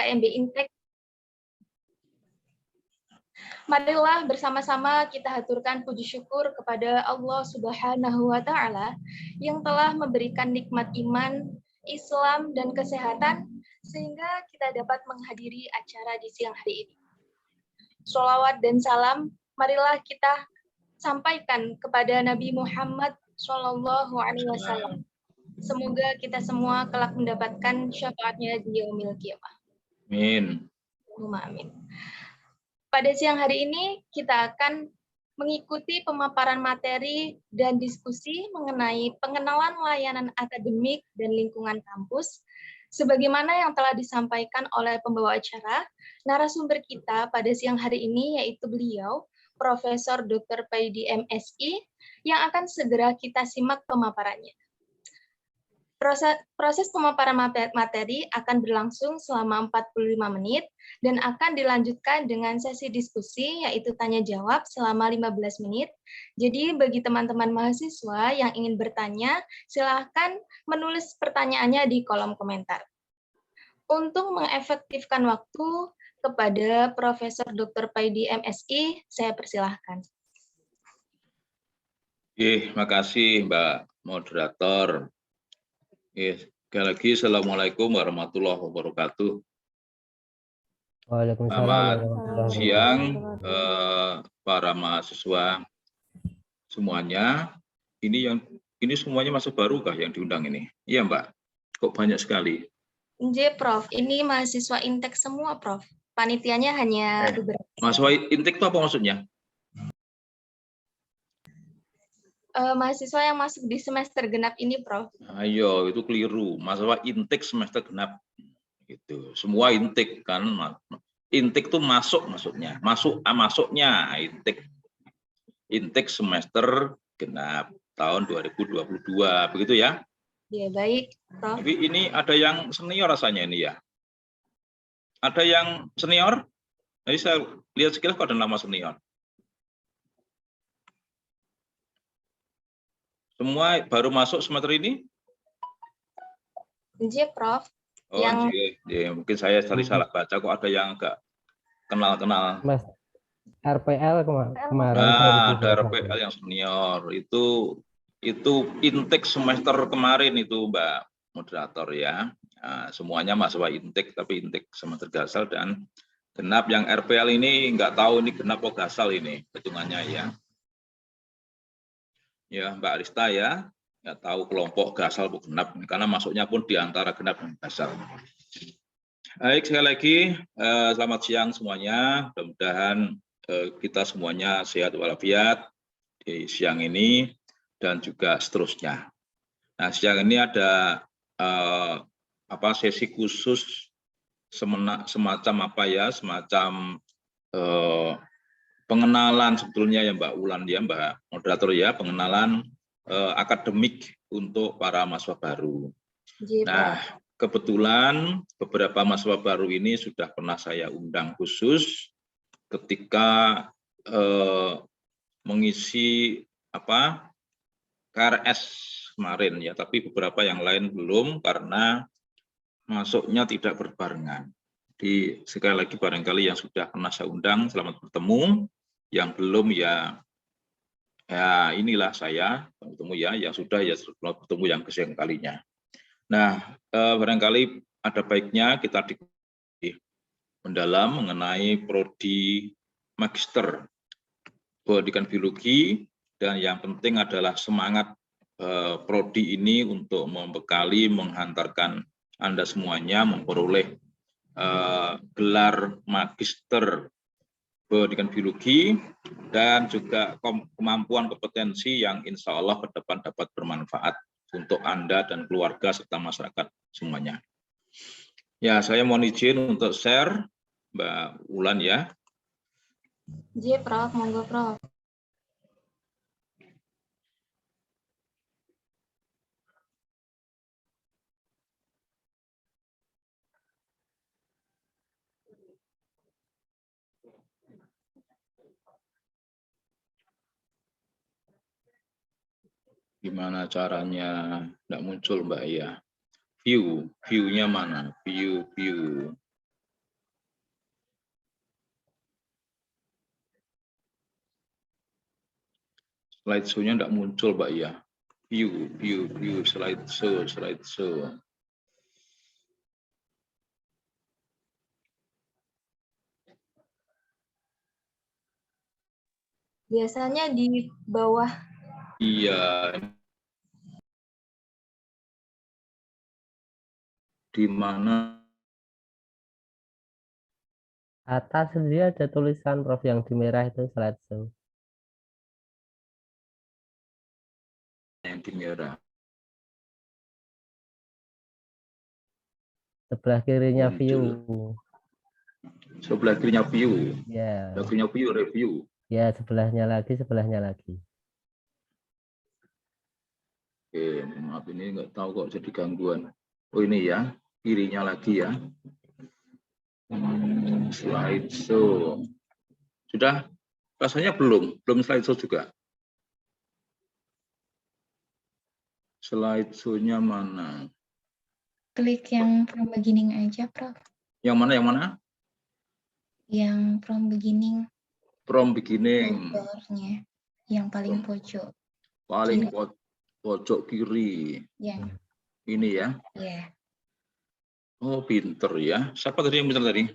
KMB Intek. Marilah bersama-sama kita haturkan puji syukur kepada Allah Subhanahu wa Ta'ala yang telah memberikan nikmat iman, Islam, dan kesehatan sehingga kita dapat menghadiri acara di siang hari ini. Sholawat dan salam, marilah kita sampaikan kepada Nabi Muhammad Shallallahu Alaihi Wasallam. Semoga kita semua kelak mendapatkan syafaatnya di yaumil qiyamah. Amin. Amin. Pada siang hari ini kita akan mengikuti pemaparan materi dan diskusi mengenai pengenalan layanan akademik dan lingkungan kampus, sebagaimana yang telah disampaikan oleh pembawa acara, narasumber kita pada siang hari ini yaitu beliau, Profesor Dr. Paidi MSI, yang akan segera kita simak pemaparannya. Proses pemaparan materi akan berlangsung selama 45 menit dan akan dilanjutkan dengan sesi diskusi yaitu tanya jawab selama 15 menit. Jadi bagi teman-teman mahasiswa yang ingin bertanya, silakan menulis pertanyaannya di kolom komentar. Untuk mengefektifkan waktu kepada Profesor Dr. Paidi MSI, saya persilahkan. Makasih Mbak Moderator. Sekali lagi, Assalamualaikum warahmatullahi wabarakatuh. Waalaikumsalam. Selamat siang, para mahasiswa semuanya. Ini semuanya masih baru kah yang diundang ini? Iya Mbak, kok banyak sekali? Iya Prof, ini mahasiswa Intek semua Prof. Panitianya hanya beberapa. Mahasiswa Intek itu apa maksudnya? Mahasiswa yang masuk di semester genap ini, Prof. Ayo, itu keliru. Mahasiswa Intek semester genap. Gitu. Semua Intek kan. Intek itu masuk maksudnya. Masuknya Intek. Intek semester genap tahun 2022. Begitu ya? Ya, baik, Prof. Tapi ini ada yang senior rasanya ini ya. Ada yang senior? Jadi saya lihat sekilas kok ada nama senior. Semua baru masuk semester ini? Iya, Prof. Oh, iya. Mungkin saya salah baca, kok ada yang agak kenal-kenal. Mas, RPL kemarin. Ada RPL yang senior. Itu intake semester kemarin itu Mbak Moderator ya. Nah, semuanya mahasiswa intake, tapi intake semester gasal dan genap. Yang RPL ini nggak tahu ini genap atau gasal ini hitungannya ya. Ya, Mbak Arista ya, nggak tahu kelompok gasal atau genap, karena masuknya pun di antara genap dan gasal. Baik, sekali lagi, selamat siang semuanya. Mudah-mudahan kita semuanya sehat walafiat di siang ini dan juga seterusnya. Nah, siang ini ada sesi khusus semacam pengenalan sebetulnya ya Mbak Ulan ya, Mbak Moderator ya, pengenalan akademik untuk para mahasiswa baru. Nah, kebetulan beberapa mahasiswa baru ini sudah pernah saya undang khusus ketika mengisi KRS kemarin ya, tapi beberapa yang lain belum karena masuknya tidak berbarengan. Jadi sekali lagi barangkali yang sudah pernah saya undang selamat bertemu. Yang belum ya inilah saya bertemu ya, yang sudah ya bertemu yang kesekian kalinya. Nah, barangkali ada baiknya kita mendalam mengenai prodi magister pendidikan biologi, dan yang penting adalah semangat prodi ini untuk membekali, menghantarkan Anda semuanya memperoleh gelar magister pendidikan biologi dan juga kemampuan kompetensi yang insya Allah ke depan dapat bermanfaat untuk Anda dan keluarga serta masyarakat semuanya. Ya, saya mohon izin untuk share Mbak Ulan ya. Iya, Prof. Monggo, Prof. Gimana caranya? Nggak muncul Mbak ya. View-nya mana? View. Slideshow-nya enggak muncul, Mbak ya. View, slideshow. Biasanya di bawah. Iya. Di mana? Atas dia ada tulisan Prof yang di merah itu slideshow. Yang di merah. Sebelah kirinya view. Sebelah kirinya view. Ya. Sebelah kirinya view review. Ya, sebelahnya lagi. Oke, maaf ini nggak tahu kok jadi gangguan. Oh ini ya, kirinya lagi ya. Slideshow. Sudah? Rasanya belum slideshow juga. Slideshow-nya mana? Klik yang from beginning aja, Prof. Yang mana? Yang from beginning. From beginning. Foldernya yang paling pojok. Paling pojok kiri. Ya. Ini ya. Ya. Oh, pinter ya. Siapa tadi yang pinter tadi?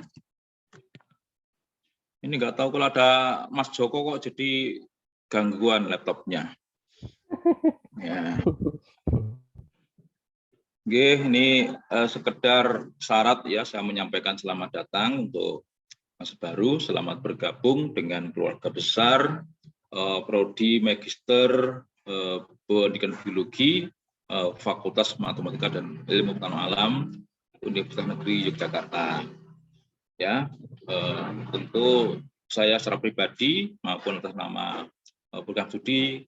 Ini nggak tahu kalau ada Mas Joko kok jadi gangguan laptopnya. Ya. Oke, ini sekedar syarat ya, saya menyampaikan selamat datang untuk Mas Baru, selamat bergabung dengan keluarga besar Prodi Magister Pendidikan Biologi Fakultas Matematika dan Ilmu Pengetahuan Alam Universitas Negeri Yogyakarta. Ya, tentu saya secara pribadi maupun atas nama Program Studi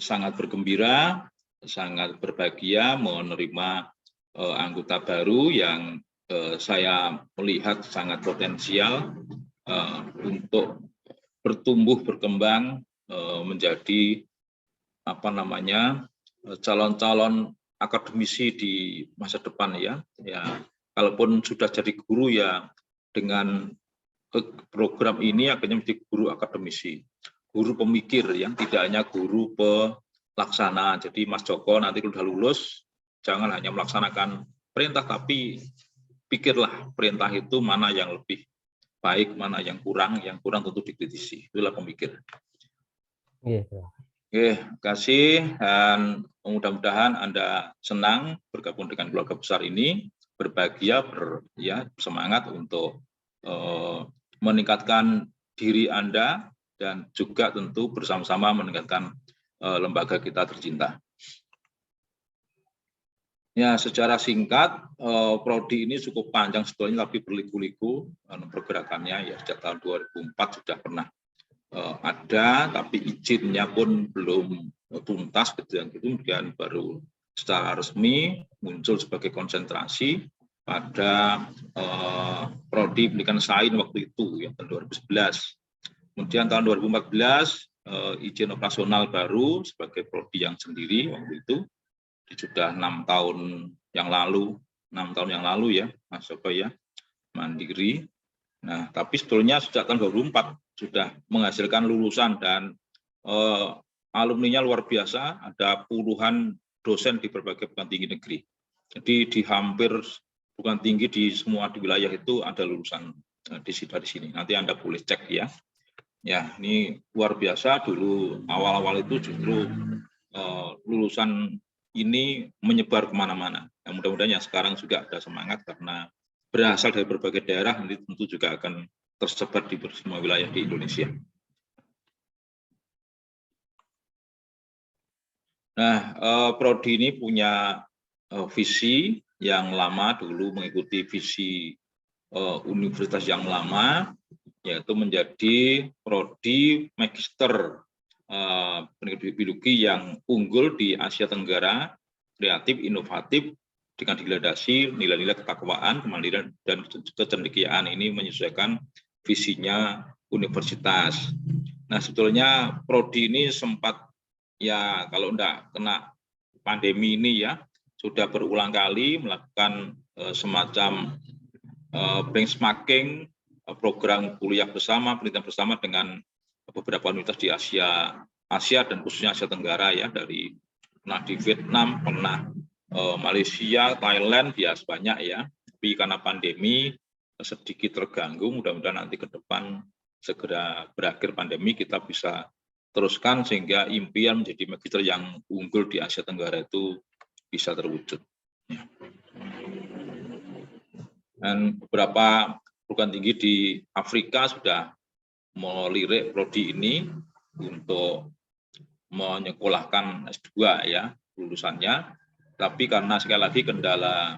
sangat bergembira, sangat berbahagia menerima anggota baru yang saya melihat sangat potensial untuk bertumbuh berkembang menjadi calon-calon akademisi di masa depan ya. Kalaupun sudah jadi guru ya dengan program ini akhirnya menjadi guru akademisi, guru pemikir yang tidak hanya guru pelaksana. Jadi Mas Joko nanti kalau sudah lulus jangan hanya melaksanakan perintah, tapi pikirlah perintah itu mana yang lebih baik, mana yang kurang tentu dikritisi. Itulah pemikir. Oke, terima kasih dan mudah-mudahan Anda senang bergabung dengan keluarga besar ini, berbahagia, bersemangat untuk meningkatkan diri Anda dan juga tentu bersama-sama meningkatkan lembaga kita tercinta. Ya, secara singkat, prodi ini cukup panjang sebetulnya, tapi berliku-liku pergerakannya ya. Sejak tahun 2004 sudah pernah ada, tapi izinnya pun belum tuntas, kemudian baru secara resmi muncul sebagai konsentrasi pada prodi pendidikan sains waktu itu, ya, tahun 2011. Kemudian tahun 2014 izin operasional baru sebagai prodi yang sendiri waktu itu. Sudah 6 tahun yang lalu ya, Mas Joko ya, mandiri. Nah, tapi sebetulnya sejak tahun 2004 sudah menghasilkan lulusan dan alumninya luar biasa, ada puluhan dosen di berbagai perguruan tinggi negeri. Jadi di hampir perguruan tinggi di semua di wilayah itu ada lulusan di sini. Nanti Anda boleh cek ya. Ya, ini luar biasa. Dulu awal-awal itu justru lulusan ini menyebar kemana-mana. Nah, mudah-mudahan yang sekarang juga ada semangat karena berasal dari berbagai daerah, nanti tentu juga akan tersebar di semua wilayah di Indonesia. Nah, prodi ini punya visi yang lama, dulu mengikuti visi universitas yang lama, yaitu menjadi prodi magister pendidikan biologi yang unggul di Asia Tenggara, kreatif, inovatif, dengan digradasi nilai-nilai ketakwaan, kemandirian, dan kecendekiaan ini menyesuaikan visinya universitas. Nah, sebetulnya prodi ini sempat ya kalau enggak kena pandemi ini ya, sudah berulang kali melakukan semacam benchmarking program kuliah bersama, penelitian bersama dengan beberapa universitas di Asia Asia dan khususnya Asia Tenggara ya, dari pernah di Vietnam, pernah Malaysia, Thailand, bias banyak ya. Tapi karena pandemi sedikit terganggu, mudah-mudahan nanti ke depan segera berakhir pandemi, kita bisa teruskan sehingga impian menjadi magister yang unggul di Asia Tenggara itu bisa terwujud. Ya. Dan beberapa perguruan tinggi di Afrika sudah melirik prodi ini untuk menyekolahkan S2 ya lulusannya. Tapi karena sekali lagi kendala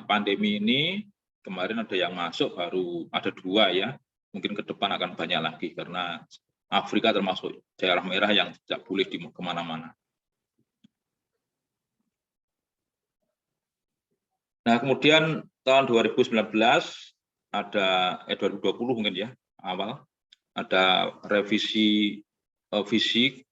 pandemi ini, kemarin ada yang masuk baru ada 2 ya. Mungkin ke depan akan banyak lagi karena Afrika termasuk daerah merah yang tidak boleh di kemana-mana. Nah, kemudian tahun 2019 ada 2020 mungkin ya awal ada revisi visi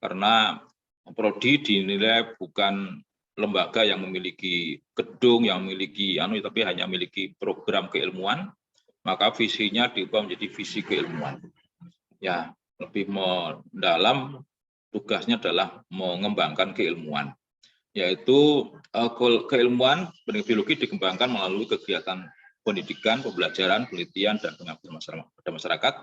karena prodi dinilai bukan lembaga yang memiliki gedung, yang memiliki tapi hanya memiliki program keilmuan, maka visinya diubah menjadi visi keilmuan. Ya, lebih mendalam, tugasnya adalah mengembangkan keilmuan, yaitu keilmuan biologi dikembangkan melalui kegiatan pendidikan, pembelajaran, penelitian, dan pengabdian pada masyarakat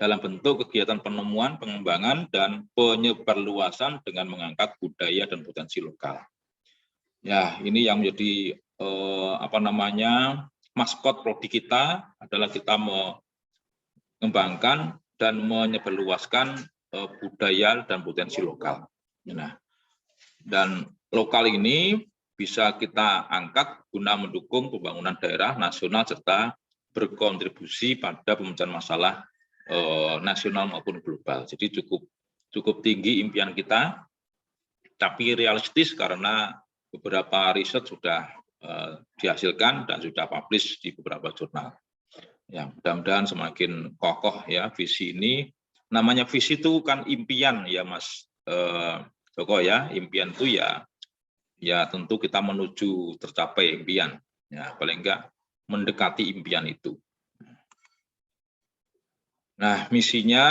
dalam bentuk kegiatan penemuan, pengembangan, dan penyebarluasan dengan mengangkat budaya dan potensi lokal. Ya, ini yang menjadi maskot prodi kita adalah kita mengembangkan dan menyebarluaskan budaya dan potensi lokal. Nah, dan lokal ini bisa kita angkat guna mendukung pembangunan daerah nasional serta berkontribusi pada pemecahan masalah nasional maupun global. Jadi cukup tinggi impian kita, tapi realistis karena beberapa riset sudah dihasilkan dan sudah publish di beberapa jurnal. Ya, mudah-mudahan semakin kokoh ya visi ini. Namanya visi itu kan impian ya Mas Joko ya, impian itu ya tentu kita menuju tercapai impian. Ya, paling enggak mendekati impian itu. Nah, misinya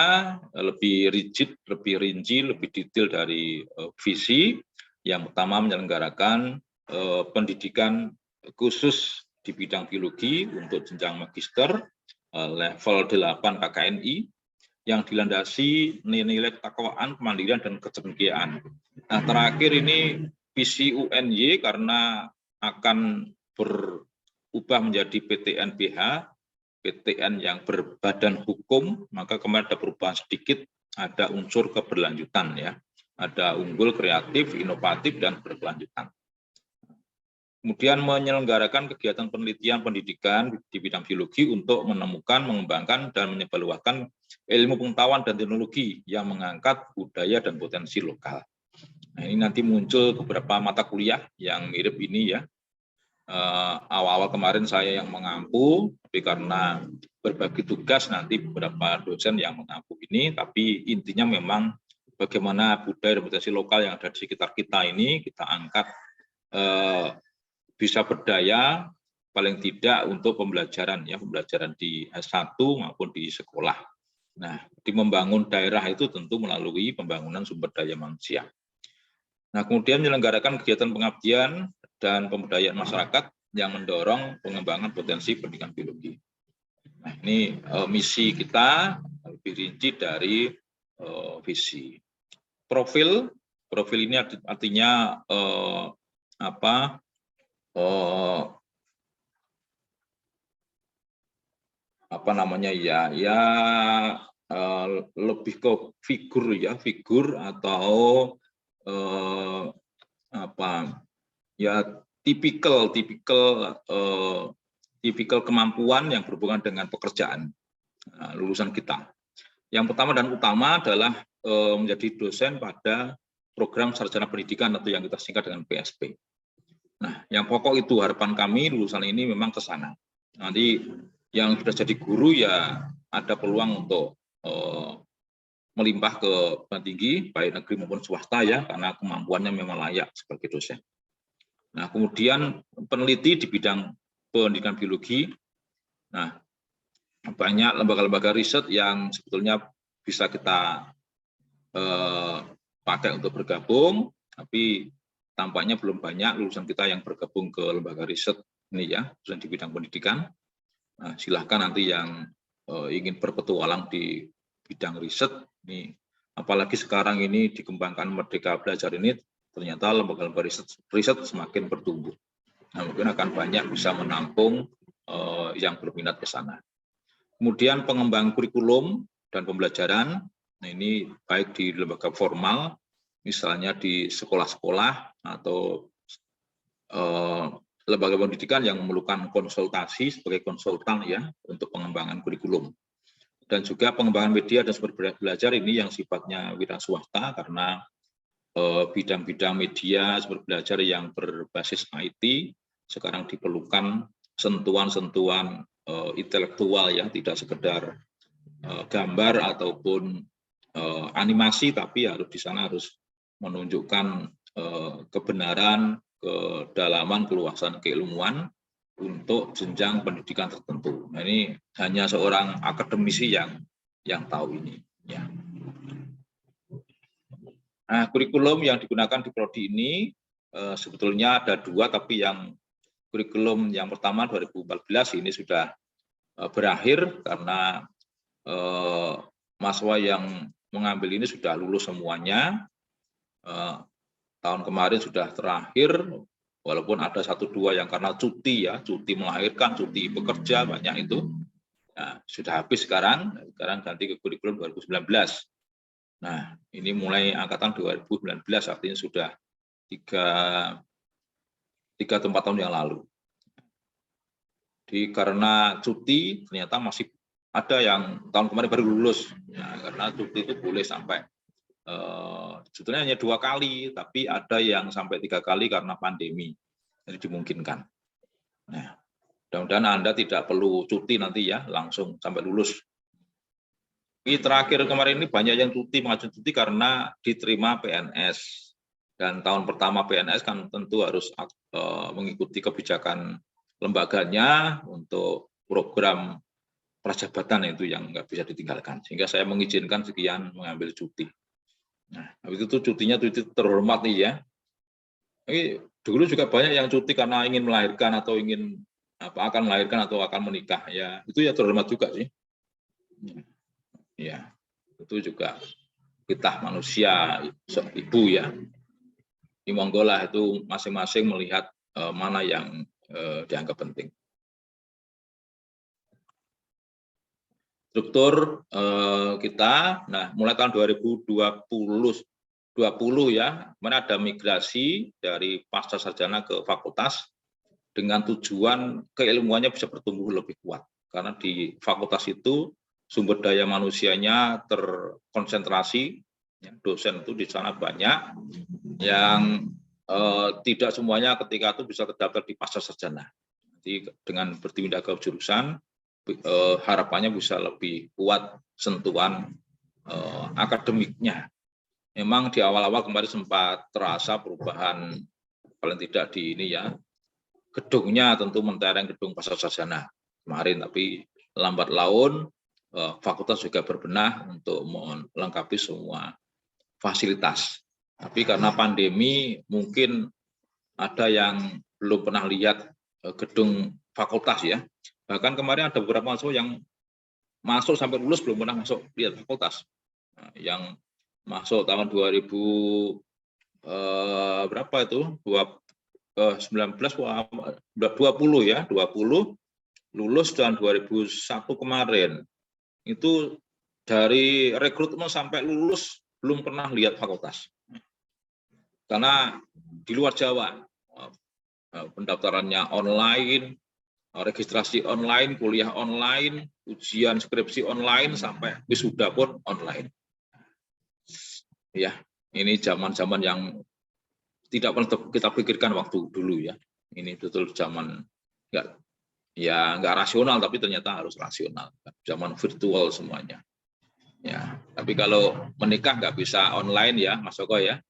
lebih rigid, lebih rinci, lebih detail dari visi. Yang pertama menyelenggarakan pendidikan khusus di bidang biologi untuk jenjang magister level 8 KKNI yang dilandasi nilai ketakwaan, kemandirian, dan kecerdiaan. Nah, terakhir ini visi UNY karena akan berubah menjadi PTN-BH, PTN yang berbadan hukum, maka kemarin ada perubahan sedikit, ada unsur keberlanjutan ya, ada unggul, kreatif, inovatif, dan berkelanjutan. Kemudian menyelenggarakan kegiatan penelitian pendidikan di bidang biologi untuk menemukan, mengembangkan, dan menyebarluaskan ilmu pengetahuan dan teknologi yang mengangkat budaya dan potensi lokal. Nah, ini nanti muncul beberapa mata kuliah yang mirip ini ya. Awal-awal kemarin saya yang mengampu, tapi karena berbagi tugas nanti beberapa dosen yang mengampu ini, tapi intinya memang bagaimana budaya dan potensi lokal yang ada di sekitar kita ini kita angkat bisa berdaya paling tidak untuk pembelajaran ya, pembelajaran di S1 maupun di sekolah. Nah, di membangun daerah itu tentu melalui pembangunan sumber daya manusia. Nah, kemudian menyelenggarakan kegiatan pengabdian dan pemberdayaan masyarakat yang mendorong pengembangan potensi pendidikan biologi. Nah, ini misi kita lebih rinci dari visi. Profil ini artinya lebih ke figur atau tipikal kemampuan yang berhubungan dengan pekerjaan lulusan kita. Yang pertama dan utama adalah menjadi dosen pada program sarjana pendidikan atau yang kita singkat dengan PSP. Nah, yang pokok itu harapan kami lulusan ini memang ke sana. Nanti yang sudah jadi guru ya ada peluang untuk melimpah ke perguruan tinggi, baik negeri maupun swasta ya, karena kemampuannya memang layak sebagai dosen. Nah, kemudian peneliti di bidang pendidikan biologi. Nah, banyak lembaga-lembaga riset yang sebetulnya bisa kita pakai untuk bergabung, tapi tampaknya belum banyak lulusan kita yang bergabung ke lembaga riset ini ya, lulusan di bidang pendidikan. Nah, silahkan nanti yang ingin berpetualang di bidang riset ini, apalagi sekarang ini dikembangkan Merdeka Belajar ini, ternyata lembaga-lembaga riset semakin bertumbuh. Nah, mungkin akan banyak bisa menampung yang berminat ke sana. Kemudian pengembangan kurikulum dan pembelajaran, nah ini baik di lembaga formal, misalnya di sekolah-sekolah atau lembaga pendidikan yang memerlukan konsultasi sebagai konsultan ya untuk pengembangan kurikulum. Dan juga pengembangan media dan sumber belajar ini yang sifatnya wira swasta karena bidang-bidang media sumber belajar yang berbasis IT sekarang diperlukan sentuhan-sentuhan intelektual ya, tidak sekedar gambar ataupun animasi, tapi harus di sana harus menunjukkan kebenaran, kedalaman, keluasan keilmuan untuk jenjang pendidikan tertentu. Nah, ini hanya seorang akademisi yang tahu ini. Ya. Nah, kurikulum yang digunakan di prodi ini sebetulnya ada dua, tapi yang kurikulum yang pertama 2014 ini sudah berakhir karena mahasiswa yang mengambil ini sudah lulus semuanya. Tahun kemarin sudah terakhir, walaupun ada 1-2 yang karena cuti ya, cuti melahirkan, cuti bekerja banyak itu. Nah, sudah habis sekarang ganti ke kurikulum 2019. Nah, ini mulai angkatan 2019 artinya sudah 3 atau 4 tahun yang lalu. Karena cuti ternyata masih ada yang tahun kemarin baru lulus, ya, karena cuti itu boleh sampai sebetulnya hanya 2 kali, tapi ada yang sampai 3 kali karena pandemi, jadi dimungkinkan. Nah, mudah-mudahan Anda tidak perlu cuti nanti ya, langsung sampai lulus. Ini terakhir kemarin ini banyak yang cuti, mengajukan cuti karena diterima PNS. Dan tahun pertama PNS kan tentu harus mengikuti kebijakan lembaganya untuk program prajabatan itu yang nggak bisa ditinggalkan. Sehingga saya mengizinkan sekian mengambil cuti. Nah, habis itu cutinya cuti terhormat nih ya. Ini dulu juga banyak yang cuti karena ingin melahirkan atau ingin akan melahirkan atau akan menikah ya. Itu ya terhormat juga sih. Ya, itu juga kita manusia ibu ya. Di Monggola itu masing-masing melihat mana yang dianggap penting. Struktur kita, nah mulai tahun 2020 ya, mana ada migrasi dari pasca sarjana ke fakultas dengan tujuan keilmuannya bisa bertumbuh lebih kuat. Karena di fakultas itu sumber daya manusianya terkonsentrasi, dosen itu di sana banyak, yang tidak semuanya ketika itu bisa terdaftar di pasca sarjana. Jadi dengan berpindah ke jurusan, harapannya bisa lebih kuat sentuhan akademiknya. Memang di awal-awal kemarin sempat terasa perubahan, paling tidak di ini ya, gedungnya tentu mentereng gedung pasca sarjana kemarin, tapi lambat laun fakultas juga berbenah untuk melengkapi semua fasilitas. Tapi karena pandemi mungkin ada yang belum pernah lihat gedung fakultas ya. Bahkan kemarin ada beberapa mahasiswa yang masuk sampai lulus belum pernah masuk lihat fakultas. Nah, yang masuk tahun 2000 berapa itu? 19 20 ya, 20 lulus dan 2001 kemarin. Itu dari rekrutmen sampai lulus belum pernah lihat fakultas. Karena di luar Jawa pendaftarannya online, registrasi online, kuliah online, ujian skripsi online, sampai wisuda pun online. Ya, ini zaman-zaman yang tidak pernah kita pikirkan waktu dulu ya. Ini betul zaman nggak rasional, tapi ternyata harus rasional. Zaman virtual semuanya. Ya, tapi kalau menikah nggak bisa online ya, Mas Joko ya.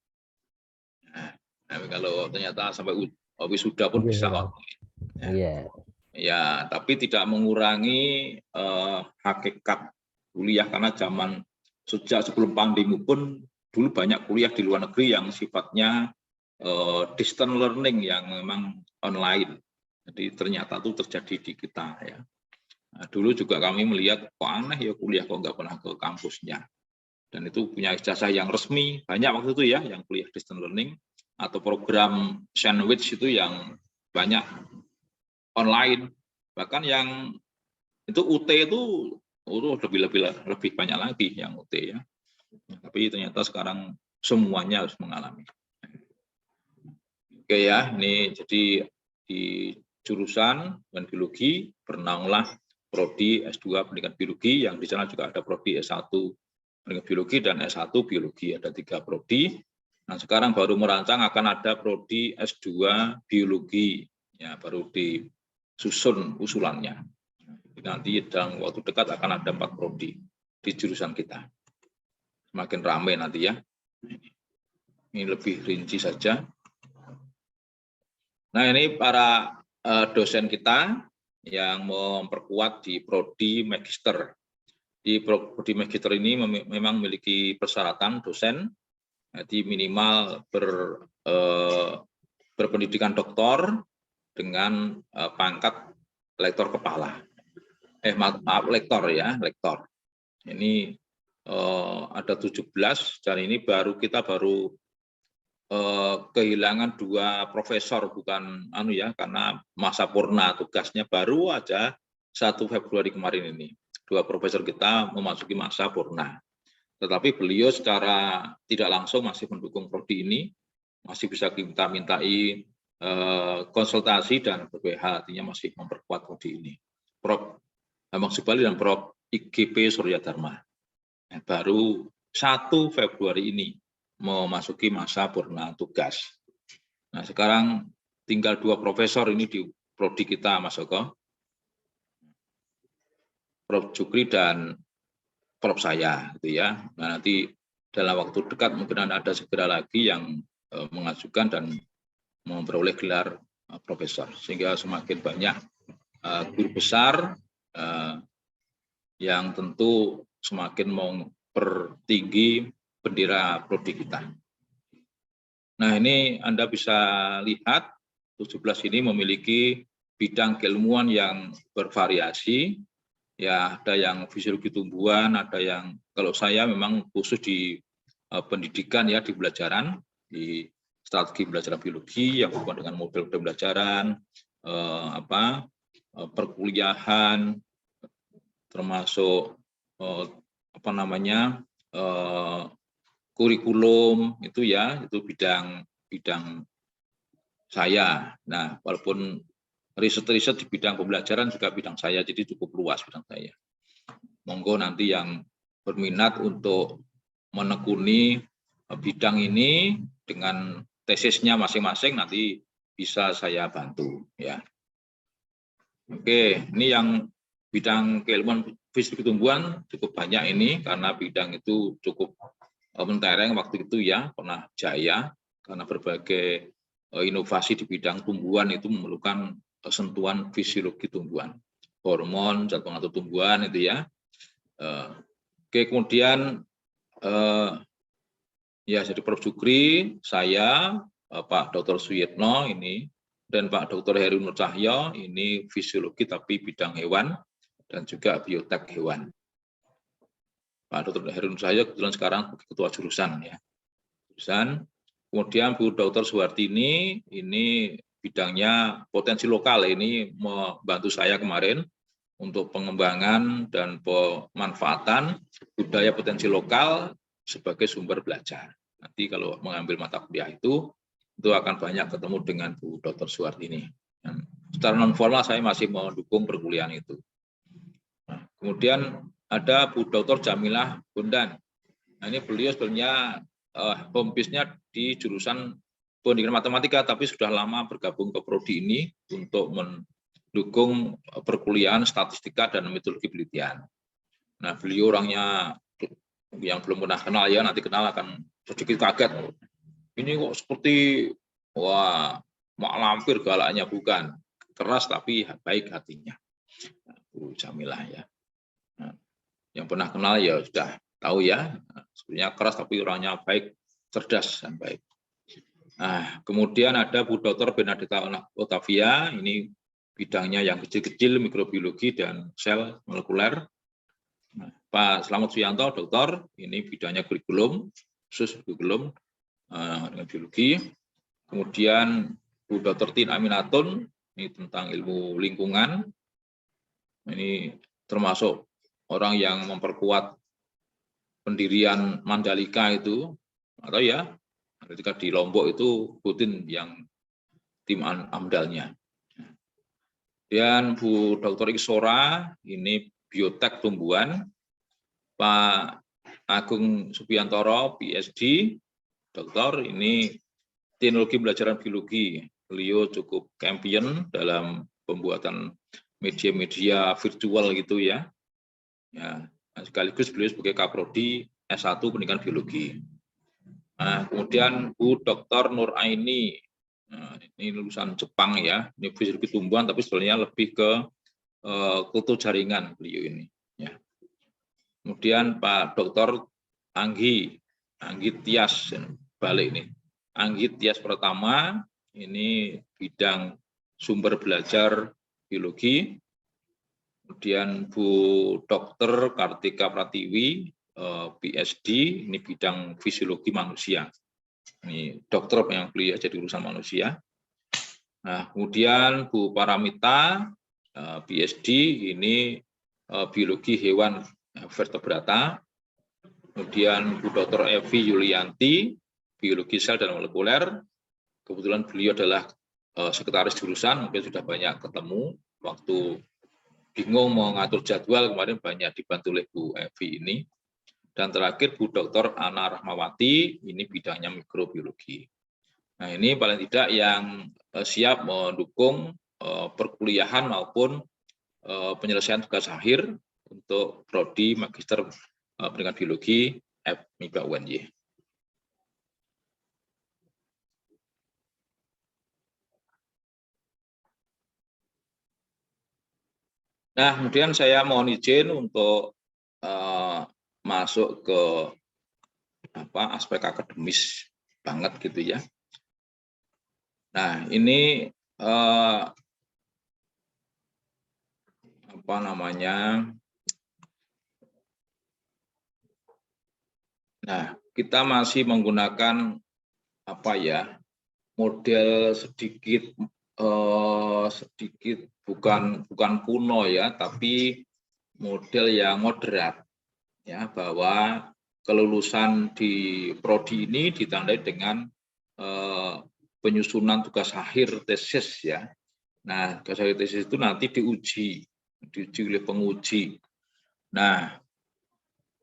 Nah, kalau ternyata sampai wisuda pun bisa online. Ya. Ya, tapi tidak mengurangi hakikat kuliah, karena zaman sejak sebelum pandemi pun dulu banyak kuliah di luar negeri yang sifatnya distance learning yang memang online. Jadi ternyata itu terjadi di kita ya. Nah, dulu juga kami melihat kok aneh ya kuliah kok nggak pernah ke kampusnya. Dan itu punya ijazah yang resmi, banyak waktu itu ya yang kuliah distance learning atau program sandwich itu yang banyak online. Bahkan yang itu UT itu lebih banyak lagi yang UT ya. Tapi ternyata sekarang semuanya harus mengalami. Oke ya, ini jadi di jurusan biologi bernaunglah prodi S2 pendidikan biologi, yang di sana juga ada prodi S1 pendidikan biologi dan S1 biologi, ada 3 prodi. Nah, sekarang baru merancang akan ada prodi S2 biologi, ya baru disusun usulannya. Nanti dalam waktu dekat akan ada 4 prodi di jurusan kita. Semakin ramai nanti ya. Ini lebih rinci saja. Nah, ini para dosen kita yang memperkuat di prodi magister. Di prodi magister ini memang memiliki persyaratan dosen, jadi minimal berpendidikan doktor dengan pangkat lektor kepala. Maaf, lektor ya, lektor. Ini ada 17 dan ini kita baru kehilangan 2 profesor, bukan karena masa purna tugasnya baru aja 1 Februari kemarin ini. 2 profesor kita memasuki masa purna. Tetapi beliau secara tidak langsung masih mendukung prodi ini, masih bisa kita mintai konsultasi dan BPH, artinya masih memperkuat prodi ini. Prof. Bambang Subali dan Prof. IGP Surya Dharma. Baru 1 Februari ini memasuki masa purna tugas. Nah, sekarang tinggal 2 profesor ini di prodi kita, Mas Joko. Prof. Jukri dan Prof. saya, gitu ya. Nah, nanti dalam waktu dekat mungkin ada segera lagi yang mengajukan dan memperoleh gelar profesor, sehingga semakin banyak guru besar yang tentu semakin mempertinggi bendera prodi kita. Nah, ini Anda bisa lihat 17 ini memiliki bidang keilmuan yang bervariasi. Ya, ada yang fisiologi tumbuhan, ada yang kalau saya memang khusus di pendidikan ya, di pembelajaran, di strategi pembelajaran biologi yang berhubungan dengan model pembelajaran, perkuliahan, termasuk kurikulum itu ya, itu bidang saya. Nah, walaupun riset-riset di bidang pembelajaran juga bidang saya, jadi cukup luas bidang saya. Monggo nanti yang berminat untuk menekuni bidang ini dengan tesisnya masing-masing nanti bisa saya bantu ya. Oke, ini yang bidang keilmuan fisiologi tumbuhan cukup banyak ini karena bidang itu cukup mentereng waktu itu ya, pernah jaya karena berbagai inovasi di bidang tumbuhan itu memerlukan sentuhan fisiologi tumbuhan, hormon, zat pengatur tumbuhan itu ya. Oke, kemudian ya jadi Prof. Jukri, saya, Pak Dr. Suyitno ini, dan Pak Dr. Heru Nur Cahyo ini fisiologi tapi bidang hewan dan juga biotek hewan. Pak Dr. Heru Nur Cahyo kebetulan sekarang ketua jurusan ya. Kemudian Bu Dr. Suhartini ini bidangnya potensi lokal, ini membantu saya kemarin untuk pengembangan dan pemanfaatan budaya potensi lokal sebagai sumber belajar. Nanti kalau mengambil mata kuliah itu akan banyak ketemu dengan Bu Dr. Suhartini. Dan secara non formal saya masih mendukung perkuliahan itu. Nah, kemudian ada Bu Dr. Jamilah Bondan. Nah, ini beliau sebenarnya home base-nya di jurusan pendidikan matematika, tapi sudah lama bergabung ke prodi ini untuk mendukung perkuliahan statistika dan metodologi penelitian. Nah, beliau orangnya yang belum pernah kenal ya, nanti kenal akan sedikit kaget. Ini kok seperti, wah, mak lampir galaknya, bukan. Keras tapi baik hatinya. Bu Jamilah ya. Nah, yang pernah kenal ya sudah tahu ya, sebenarnya keras tapi orangnya baik, cerdas dan baik. Nah, kemudian ada Bu Dr. Benedetta Otavia, ini bidangnya yang kecil-kecil, mikrobiologi dan sel molekuler. Nah, Pak Slamet Suyanto, dokter, ini bidangnya kurikulum, khusus kurikulum dengan biologi. Kemudian Bu Dr. Tin Aminatun, ini tentang ilmu lingkungan. Ini termasuk orang yang memperkuat pendirian Mandalika itu, atau ya, ketika di Lombok itu Putin yang tim AMDAL-nya. Dan Bu Dr. Isora, ini biotek tumbuhan. Pak Agung Subiantoro, PhD, dokter, ini teknologi pembelajaran biologi. Beliau cukup champion dalam pembuatan media-media virtual gitu ya. Ya, sekaligus beliau sebagai Kaprodi S1 Pendidikan Biologi. Nah, kemudian Bu Dr. Nur Aini, nah, ini lulusan Jepang ya, ini fisiologi tumbuhan tapi sebenarnya lebih ke kultur jaringan beliau ini. Ya. Kemudian Pak Dr. Anggi Tias, balik ini. Anggi Tias pertama, ini bidang sumber belajar biologi. Kemudian Bu Dr. Kartika Pratiwi, PhD, ini bidang fisiologi manusia. Ini dokter yang beliau jadi urusan manusia. Nah, kemudian Bu Paramita, PhD, ini biologi hewan vertebrata. Kemudian Bu Dr. Evi Yulianti, biologi sel dan molekuler. Kebetulan beliau adalah sekretaris jurusan, mungkin sudah banyak ketemu. Waktu bingung mau ngatur jadwal, kemarin banyak dibantu oleh Bu Evi ini. Dan terakhir Bu Dr. Ana Rahmawati, ini bidangnya mikrobiologi. Nah, ini paling tidak yang siap mendukung perkuliahan maupun penyelesaian tugas akhir untuk prodi magister pendidikan biologi FMIPA UNY. Nah, kemudian saya mohon izin untuk masuk ke aspek akademis banget gitu ya. Nah, ini nah, kita masih menggunakan model sedikit bukan kuno ya, tapi model yang moderat ya, bahwa kelulusan di prodi ini ditandai dengan penyusunan tugas akhir tesis ya. Nah, tugas akhir tesis itu nanti diuji oleh penguji. Nah,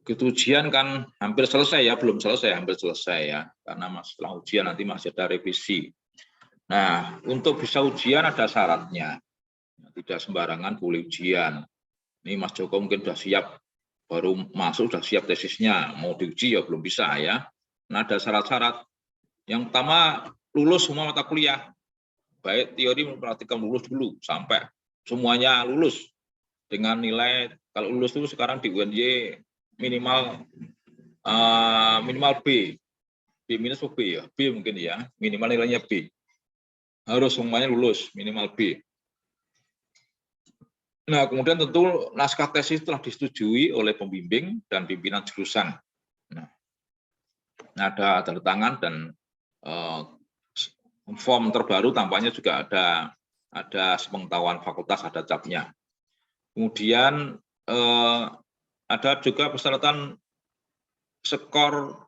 begitu ujian kan hampir selesai ya, belum selesai, hampir selesai ya, karena setelah ujian nanti masih ada revisi. Nah, untuk bisa ujian ada syaratnya, tidak sembarangan boleh ujian. Ini Mas Joko mungkin sudah siap, baru masuk sudah siap tesisnya, mau diuji ya belum bisa ya. Nah, ada syarat-syarat. Yang pertama, lulus semua mata kuliah, baik teori maupun praktikum, lulus dulu sampai semuanya lulus dengan nilai, kalau lulus itu sekarang di UNY minimal B minus atau B ya, B mungkin ya, minimal nilainya B, harus semuanya lulus minimal B. Nah, kemudian tentu naskah tesis telah disetujui oleh pembimbing dan pimpinan jurusan. Nah, ada tanda tangan dan form terbaru tampaknya juga ada sepengetahuan fakultas, ada capnya. Kemudian ada juga persyaratan skor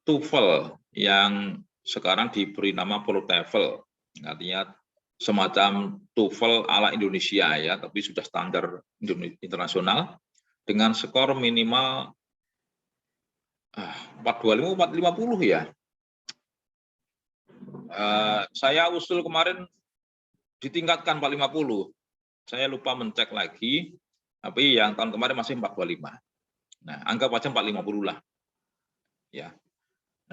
TOEFL yang sekarang diberi nama ProTOEFL, artinya semacam TOEFL ala Indonesia ya, tapi sudah standar internasional dengan skor minimal 425 450 ya. Saya usul kemarin ditingkatkan 450. Saya lupa mencek lagi, tapi yang tahun kemarin masih 425. Nah, anggap aja 450 lah. Ya.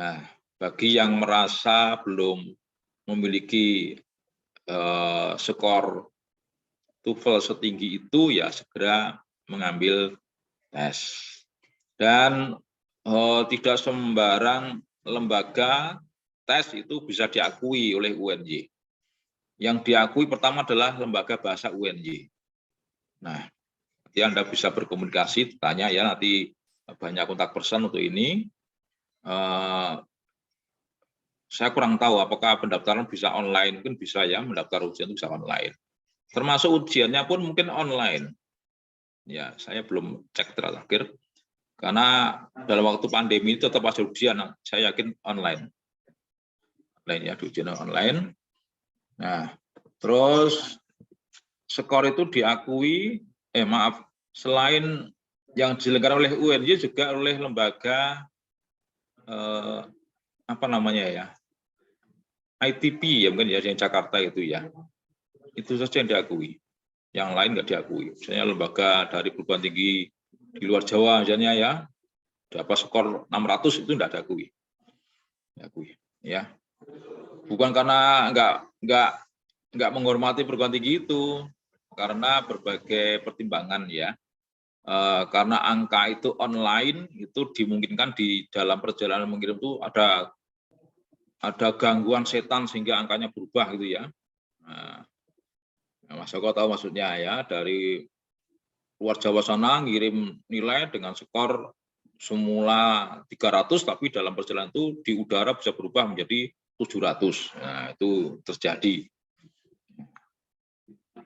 Nah, bagi yang merasa belum memiliki skor TOEFL setinggi itu, ya segera mengambil tes. Dan tidak sembarang lembaga tes itu bisa diakui oleh UNJ. Yang diakui pertama adalah lembaga bahasa UNJ. Nah, nanti Anda bisa berkomunikasi, tanya ya, nanti banyak kontak person untuk ini. Saya kurang tahu apakah pendaftaran bisa online, mungkin bisa ya, mendaftar ujian itu bisa online. Termasuk ujiannya pun mungkin online. Ya, saya belum cek terakhir, karena dalam waktu pandemi itu tetap ada ujian, saya yakin online. Ya, ujian online. Nah, terus skor itu diakui, selain yang diselenggarakan oleh UNJ juga oleh lembaga apa namanya ya, ITP ya mungkin ya, yang Jakarta itu ya, itu saja yang diakui, yang lain nggak diakui. Misalnya lembaga dari perguruan tinggi di luar Jawa misalnya ya, dapat skor 600 itu nggak diakui, ya. Bukan karena nggak menghormati perguruan tinggi itu, karena berbagai pertimbangan ya. Karena angka itu online, itu dimungkinkan di dalam perjalanan mengirim itu ada gangguan setan sehingga angkanya berubah gitu ya. Nah, Mas Joko tahu maksudnya ya, dari luar Jawa sana ngirim nilai dengan skor semula 300, tapi dalam perjalanan itu di udara bisa berubah menjadi 700. Nah, itu terjadi.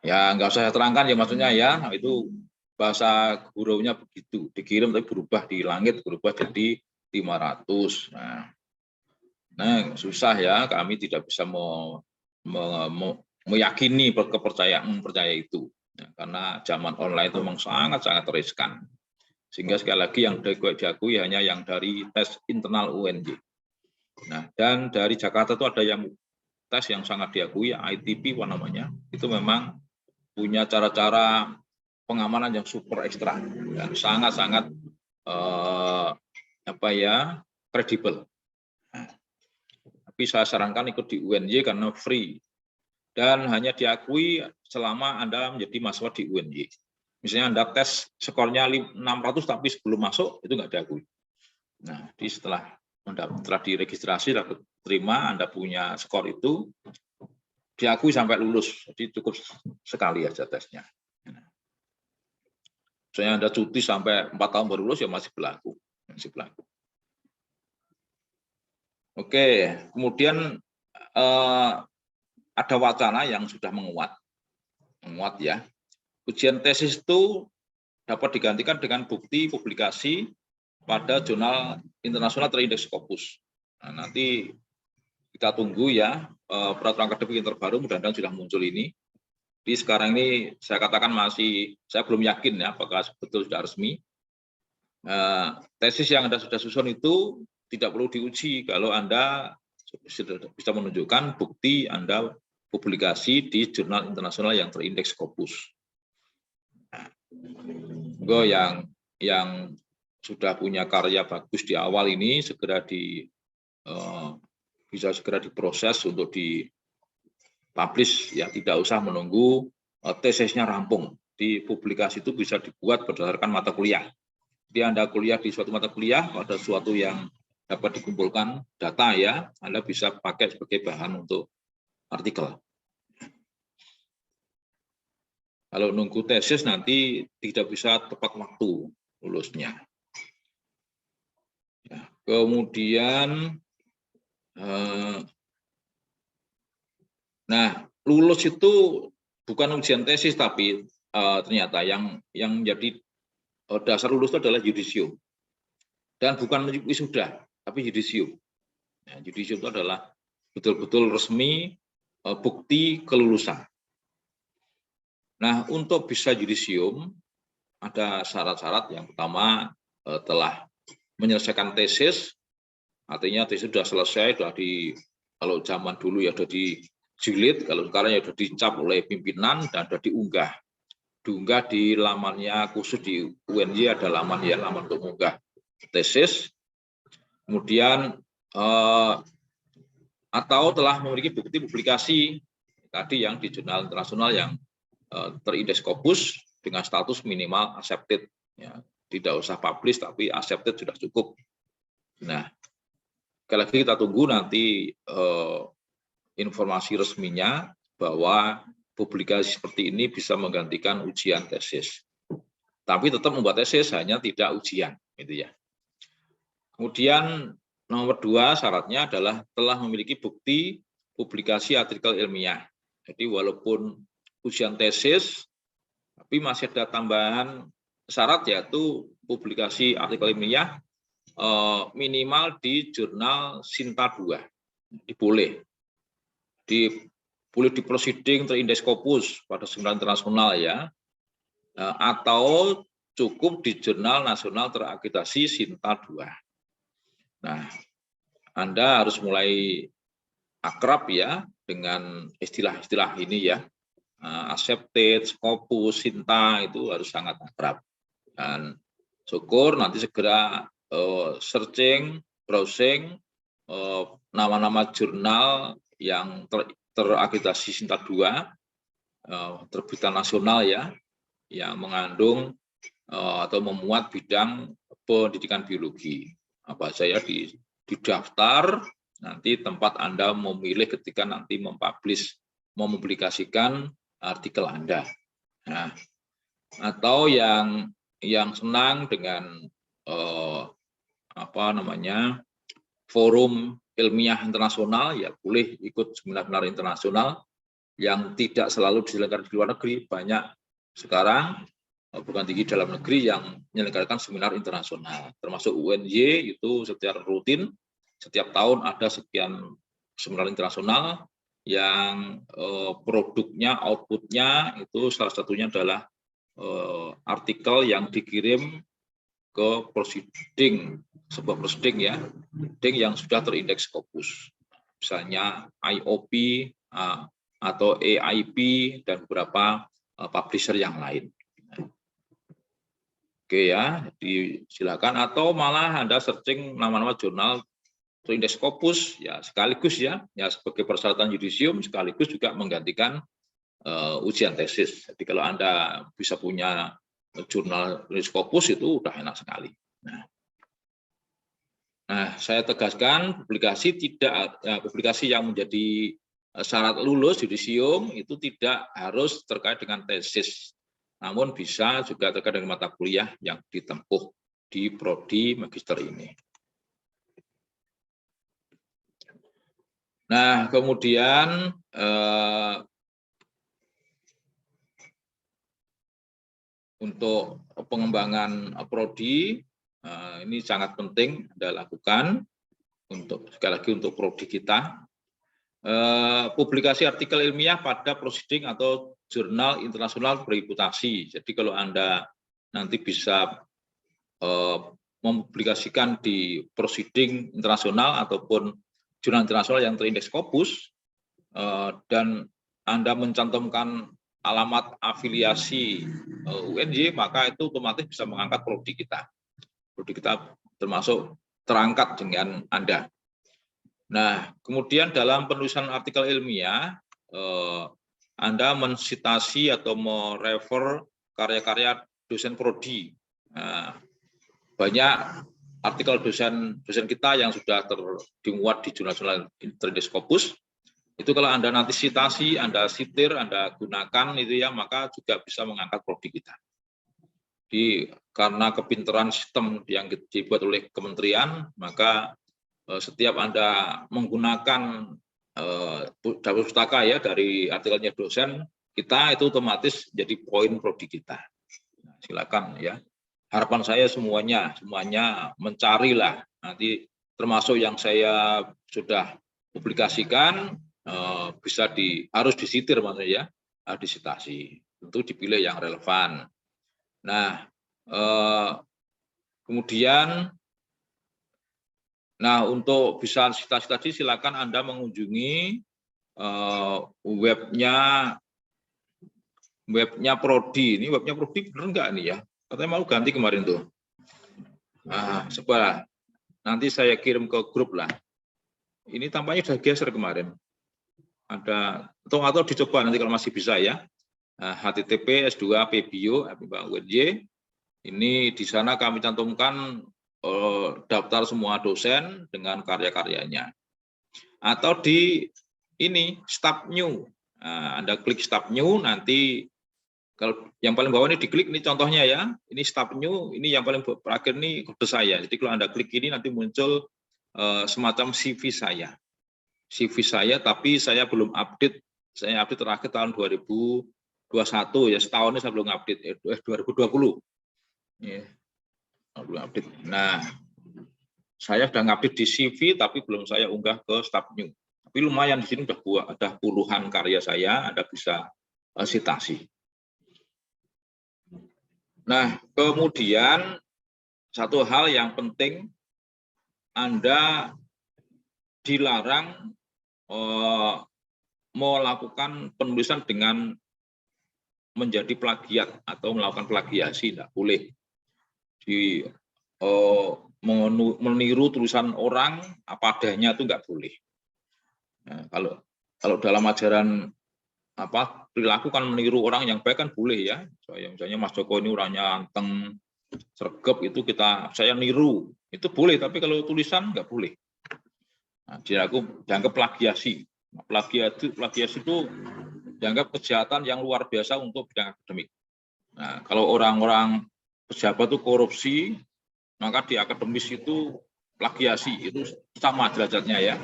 Ya, nggak usah saya terangkan ya maksudnya ya, itu bahasa gurunya begitu, dikirim tapi berubah di langit, berubah jadi 500. Nah, susah ya, kami tidak bisa meyakini kepercayaan itu, ya, karena zaman online itu memang sangat-sangat riskan. Sehingga sekali lagi yang diakui hanya yang dari tes internal UNJ. Nah, dan dari Jakarta itu ada yang tes yang sangat diakui, ITP apa namanya, itu memang punya cara-cara pengamanan yang super ekstra dan sangat-sangat kredibel. Nah, tapi saya sarankan ikut di UNJ karena free dan hanya diakui selama Anda menjadi mahasiswa di UNJ. Misalnya Anda tes skornya 600 tapi sebelum masuk itu nggak diakui. Nah, setelah diregistrasi, dapat terima, Anda punya skor itu diakui sampai lulus. Jadi cukup sekali aja tesnya. Misalnya Anda cuti sampai 4 tahun baru lulus, ya masih berlaku. Oke, kemudian ada wacana yang sudah menguat ya. Ujian tesis itu dapat digantikan dengan bukti publikasi pada jurnal internasional terindeks Scopus. Nah, nanti kita tunggu ya, peraturan akademik yang terbaru mudah-mudahan sudah muncul ini. Di sekarang ini saya katakan saya belum yakin ya apakah betul sudah resmi. Tesis yang Anda sudah susun itu tidak perlu diuji kalau Anda bisa menunjukkan bukti Anda publikasi di jurnal internasional yang terindeks Scopus. Yang sudah punya karya bagus di awal ini bisa segera diproses untuk dipublish ya, tidak usah menunggu tesisnya rampung. Di publikasi itu bisa dibuat berdasarkan mata kuliah. Jadi Anda kuliah di suatu mata kuliah, ada sesuatu yang dapat dikumpulkan data ya, Anda bisa pakai sebagai bahan untuk artikel. Kalau nunggu tesis nanti tidak bisa tepat waktu lulusnya. Ya, kemudian, lulus itu bukan ujian tesis, tapi ternyata yang jadi dasar lulus itu adalah yudisium. Dan bukan wisuda, tapi yudisium. Ya, yudisium itu adalah betul-betul resmi bukti kelulusan. Nah, untuk bisa yudisium ada syarat-syarat. Yang pertama telah menyelesaikan tesis, artinya tesis sudah selesai, kalau zaman dulu ya sudah dijilid, kalau sekarang ya sudah dicap oleh pimpinan dan sudah diunggah di lamannya khusus di UNJ, ada laman untuk mengunggah tesis. Kemudian atau telah memiliki bukti publikasi tadi yang di jurnal internasional yang terindeks Scopus dengan status minimal accepted. Ya. tidak usah publish, tapi accepted sudah cukup. Nah, sekali lagi kita tunggu nanti informasi resminya bahwa publikasi seperti ini bisa menggantikan ujian tesis. Tapi tetap membuat tesis, hanya tidak ujian, gitu ya. Kemudian nomor 2 syaratnya adalah telah memiliki bukti publikasi artikel ilmiah. Jadi walaupun ujian tesis, tapi masih ada tambahan syarat yaitu publikasi artikel ilmiah minimal di jurnal Sinta 2. Boleh di proceeding terindeks Scopus pada seminar internasional ya, atau cukup di jurnal nasional terakreditasi Sinta 2. Nah, Anda harus mulai akrab ya dengan istilah-istilah ini ya. Accepted, Scopus, Sinta itu harus sangat akrab. Dan syukur nanti segera searching, browsing nama-nama jurnal yang terakreditasi Sinta 2, terbitan nasional ya, yang mengandung atau memuat bidang pendidikan biologi. Apa saya didaftar, nanti tempat Anda memilih ketika nanti mempublikasikan artikel Anda. Nah, atau yang senang dengan forum ilmiah internasional, ya boleh ikut seminar internasional yang tidak selalu diselenggarakan di luar negeri. Banyak sekarang perguruan tinggi dalam negeri yang menyelenggarakan seminar internasional, termasuk UNY itu secara rutin setiap tahun ada sekian seminar internasional yang produknya, outputnya itu salah satunya adalah artikel yang dikirim ke proceeding, sebuah proceeding ya, yang sudah terindeks Scopus, misalnya IOP atau AIP dan beberapa publisher yang lain. Oke ya, silakan, atau malah Anda searching nama-nama jurnal terindeks Scopus ya sekaligus ya sebagai persyaratan yudisium, sekaligus juga menggantikan ujian tesis. Jadi kalau Anda bisa punya jurnal terindeks Scopus itu udah enak sekali. Nah, saya tegaskan publikasi yang menjadi syarat lulus yudisium itu tidak harus terkait dengan tesis. Namun bisa juga terkait dengan mata kuliah yang ditempuh di prodi magister ini. Nah, kemudian untuk pengembangan prodi ini sangat penting Anda lakukan sekali lagi untuk prodi kita. Publikasi artikel ilmiah pada proceeding atau jurnal internasional berreputasi. Jadi kalau Anda nanti bisa mempublikasikan di proceeding internasional ataupun jurnal internasional yang terindeks Scopus dan Anda mencantumkan alamat afiliasi UNY, maka itu otomatis bisa mengangkat prodi kita. Prodi kita termasuk terangkat dengan Anda. Nah, kemudian dalam penulisan artikel ilmiah, Anda mensitasi atau merefer karya-karya dosen prodi. Nah, banyak artikel dosen kita yang sudah dimuat di jurnal terindeks Scopus. Itu kalau Anda nanti sitasi, Anda sitir, Anda gunakan itu ya, maka juga bisa mengangkat prodi kita. Karena kepintaran sistem yang dibuat oleh kementerian, maka setiap Anda menggunakan dapur pustaka ya dari artikelnya dosen kita, itu otomatis jadi poin prodi kita. Nah, silakan ya. Harapan saya semuanya mencarilah nanti, termasuk yang saya sudah publikasikan harus disitir maksudnya ya, harus disitasi, tentu dipilih yang relevan. Nah, kemudian untuk bisa citasi tadi silakan Anda mengunjungi webnya prodi. Ini webnya prodi bener nggak nih ya? Katanya mau ganti kemarin tuh. Sebentar, nanti saya kirim ke grup lah. Ini tampaknya sudah geser kemarin. Atau dicoba nanti kalau masih bisa ya. http://s2pbio.unj Ini di sana kami cantumkan daftar semua dosen dengan karya-karyanya. Atau di ini Start New. Nah, Anda klik Start New, nanti kalau yang paling bawah ini diklik, ini contohnya ya. Ini Start New, ini yang paling terakhir ini kode saya. Jadi kalau Anda klik ini nanti muncul semacam CV saya. CV saya, tapi saya belum update. Saya update terakhir tahun 2021 ya, setahun ini saya belum update. 2020. Ya, belum update. Nah, saya sudah ngupdate di CV, tapi belum saya unggah ke Start New. Tapi lumayan di sini ada puluhan karya saya, Anda bisa citasi. Nah, kemudian satu hal yang penting, Anda dilarang melakukan penulisan dengan menjadi plagiat atau melakukan plagiasi, tidak boleh. Meniru tulisan orang apa adanya itu nggak boleh. Nah, kalau dalam ajaran perilaku kan meniru orang yang baik kan boleh ya. Misalnya Mas Joko ini orangnya anteng, sregep, itu saya niru, itu boleh. Tapi kalau tulisan nggak boleh. Nah, dianggap plagiasi. Nah, plagiasi itu dianggap kejahatan yang luar biasa untuk bidang akademik. Nah, kalau orang-orang pejabat itu korupsi, maka di akademis itu plagiasi, itu sama derajatnya ya.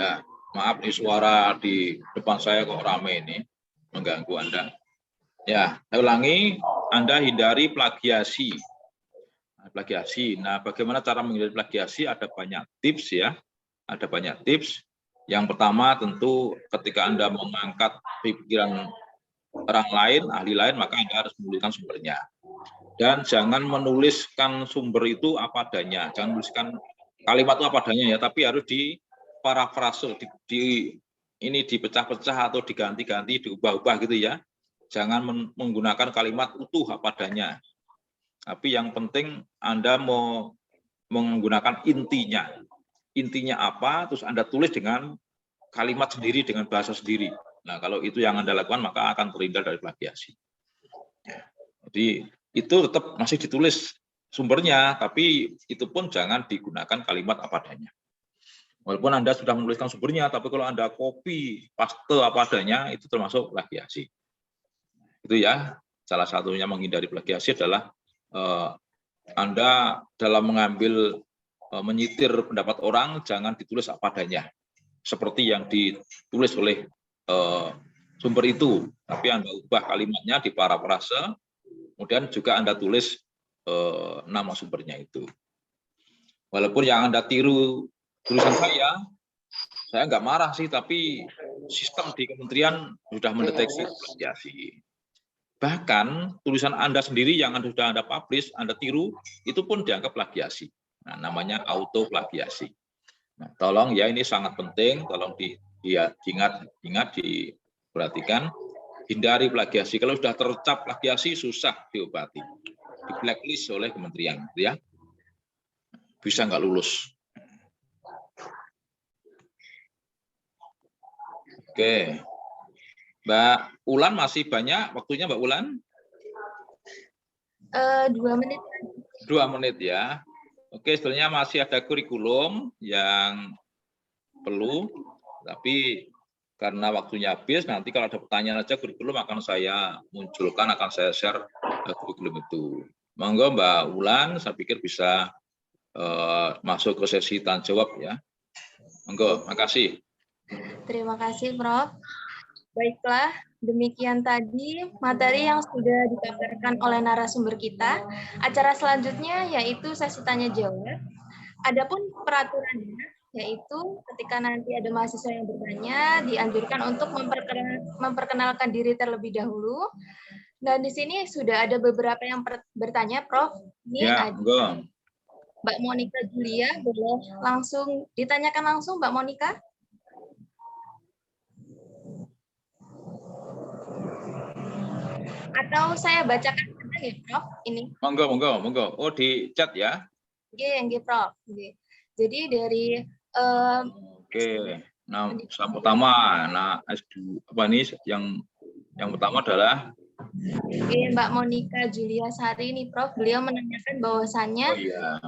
Ya, maaf nih suara di depan saya kok rame ini, mengganggu Anda. Ya, saya ulangi, Anda hindari plagiasi. Plagiasi. Nah, bagaimana cara menghindari plagiasi? Ada banyak tips ya. Ada banyak tips. Yang pertama tentu ketika Anda mengangkat pikiran orang lain, ahli lain, maka Anda harus menuliskan sumbernya. Dan jangan menuliskan sumber itu apa adanya. Jangan menuliskan kalimat itu apa adanya ya, tapi harus di parafrase, ini dipecah-pecah atau diganti-ganti, diubah-ubah gitu ya. Jangan menggunakan kalimat utuh apa adanya. Tapi yang penting Anda mau menggunakan intinya. Intinya apa, terus Anda tulis dengan kalimat sendiri, dengan bahasa sendiri. Nah, kalau itu yang Anda lakukan, maka akan terhindar dari plagiasi. Ya. Jadi itu tetap masih ditulis sumbernya, tapi itu pun jangan digunakan kalimat apa adanya. Walaupun Anda sudah menuliskan sumbernya, tapi kalau Anda copy, paste apa adanya, itu termasuk plagiasi. Itu ya, salah satunya menghindari plagiasi adalah Anda dalam menyitir pendapat orang, jangan ditulis apa adanya. Seperti yang ditulis oleh sumber itu, tapi Anda ubah kalimatnya di parafrase, kemudian juga Anda tulis nama sumbernya itu. Walaupun yang Anda tiru tulisan saya nggak marah sih, tapi sistem di kementerian sudah mendeteksi plagiasi. Bahkan tulisan Anda sendiri yang sudah Anda publish, Anda tiru, itu pun dianggap plagiasi. Nah, namanya auto plagiasi. Nah, tolong ya, ini sangat penting, tolong diingat, diperhatikan, hindari plagiasi. Kalau sudah tercap plagiasi, susah diobati, di blacklist oleh kementerian, ya, bisa nggak lulus. Oke, Mbak Ulan masih banyak waktunya, Mbak Ulan? 2 menit. 2 menit ya. Oke, sebenarnya masih ada kurikulum yang perlu, tapi karena waktunya habis, nanti kalau ada pertanyaan aja kurikulum akan saya munculkan, akan saya share kurikulum itu. Monggo Mbak Ulan, saya pikir bisa masuk ke sesi tanya jawab ya. Monggo, makasih. Terima kasih, Prof. Baiklah, demikian tadi materi yang sudah dipaparkan oleh narasumber kita. Acara selanjutnya yaitu sesi tanya jawab. Adapun peraturannya yaitu ketika nanti ada mahasiswa yang bertanya, dianjurkan untuk memperkenalkan diri terlebih dahulu. Dan di sini sudah ada beberapa yang bertanya, Prof. Ini ya, ada Mbak Monica Julia, boleh langsung ditanyakan langsung, Mbak Monica? Atau saya bacakan saja ya, Prof. Ini. Monggo. Oh, di chat ya? Oke, Prof. Jadi dari Oke. Nah, pertama, S2 apa nih yang Yang pertama adalah Oke, Mbak Monica Julia Sari nih Prof, beliau menanyakan bahwasannya oh iya